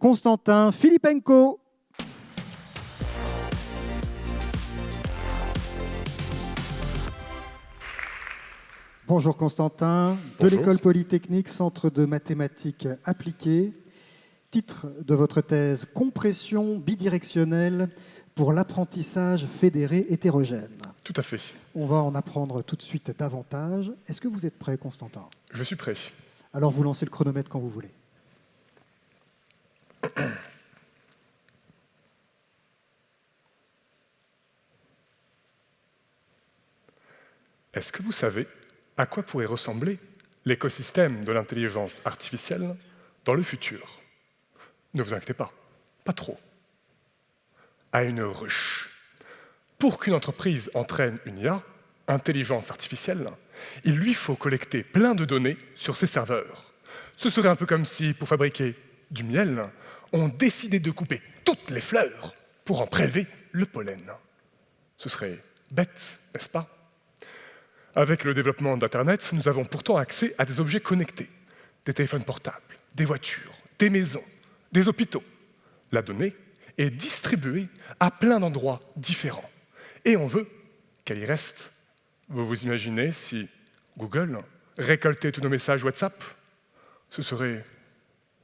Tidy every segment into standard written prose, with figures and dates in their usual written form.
Constantin Filipenko. Bonjour Constantin, de l'École Polytechnique, Centre de mathématiques appliquées. Titre de votre thèse, Compression bidirectionnelle pour l'apprentissage fédéré hétérogène. Tout à fait. On va en apprendre tout de suite davantage. Est-ce que vous êtes prêt, Constantin? Je suis prêt. Alors vous lancez le chronomètre quand vous voulez. Est-ce que vous savez à quoi pourrait ressembler l'écosystème de l'intelligence artificielle dans le futur? Ne vous inquiétez pas, pas trop. À une ruche. Pour qu'une entreprise entraîne une IA, intelligence artificielle, il lui faut collecter plein de données sur ses serveurs. Ce serait un peu comme si, pour fabriquer du miel, on décidait de couper toutes les fleurs pour en prélever le pollen. Ce serait bête, n'est-ce pas? Avec le développement d'Internet, nous avons pourtant accès à des objets connectés, des téléphones portables, des voitures, des maisons, des hôpitaux. La donnée est distribuée à plein d'endroits différents. Et on veut qu'elle y reste. Vous vous imaginez si Google récoltait tous nos messages WhatsApp? Ce serait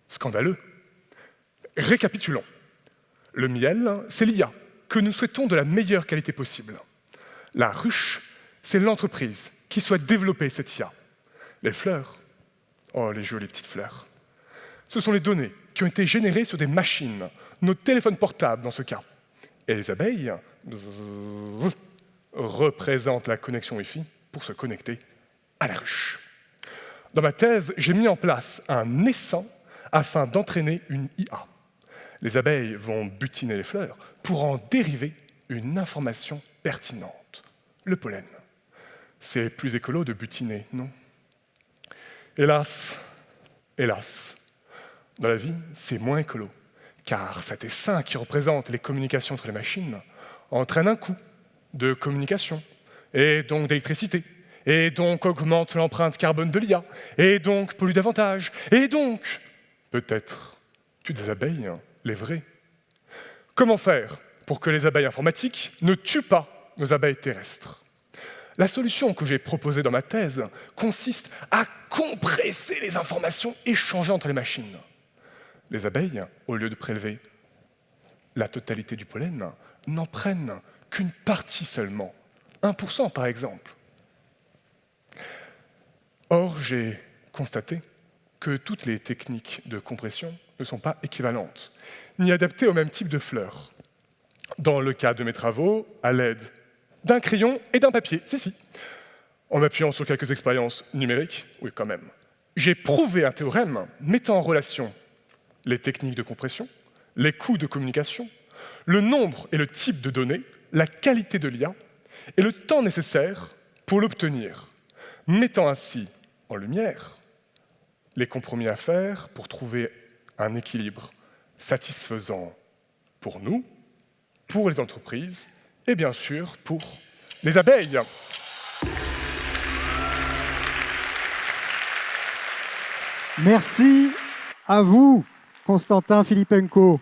scandaleux. Récapitulons. Le miel, c'est l'IA que nous souhaitons de la meilleure qualité possible. La ruche, c'est l'entreprise qui souhaite développer cette IA. Les fleurs, oh les jolies petites fleurs, ce sont les données qui ont été générées sur des machines, nos téléphones portables dans ce cas. Et les abeilles représentent la connexion Wi-Fi pour se connecter à la ruche. Dans ma thèse, j'ai mis en place un essaim afin d'entraîner une IA. Les abeilles vont butiner les fleurs pour en dériver une information pertinente, le pollen. C'est plus écolo de butiner, non? Hélas, dans la vie, c'est moins écolo, car cet essaim qui représente les communications entre les machines entraîne un coût de communication, et donc d'électricité, et donc augmente l'empreinte carbone de l'IA, et donc pollue davantage, et donc, peut-être, tue des abeilles, les vraies. Comment faire pour que les abeilles informatiques ne tuent pas nos abeilles terrestres? La solution que j'ai proposée dans ma thèse consiste à compresser les informations échangées entre les machines. Les abeilles, au lieu de prélever la totalité du pollen, n'en prennent qu'une partie seulement, 1% par exemple. Or, j'ai constaté que toutes les techniques de compression ne sont pas équivalentes, ni adaptées au même type de fleurs. Dans le cas de mes travaux, à l'aide d'un crayon et d'un papier, si. En m'appuyant sur quelques expériences numériques, oui quand même, j'ai prouvé un théorème mettant en relation les techniques de compression, les coûts de communication, le nombre et le type de données, la qualité de l'IA et le temps nécessaire pour l'obtenir, mettant ainsi en lumière les compromis à faire pour trouver un équilibre satisfaisant pour nous, pour les entreprises et bien sûr pour les abeilles. Merci à vous, Constantin Filipenko.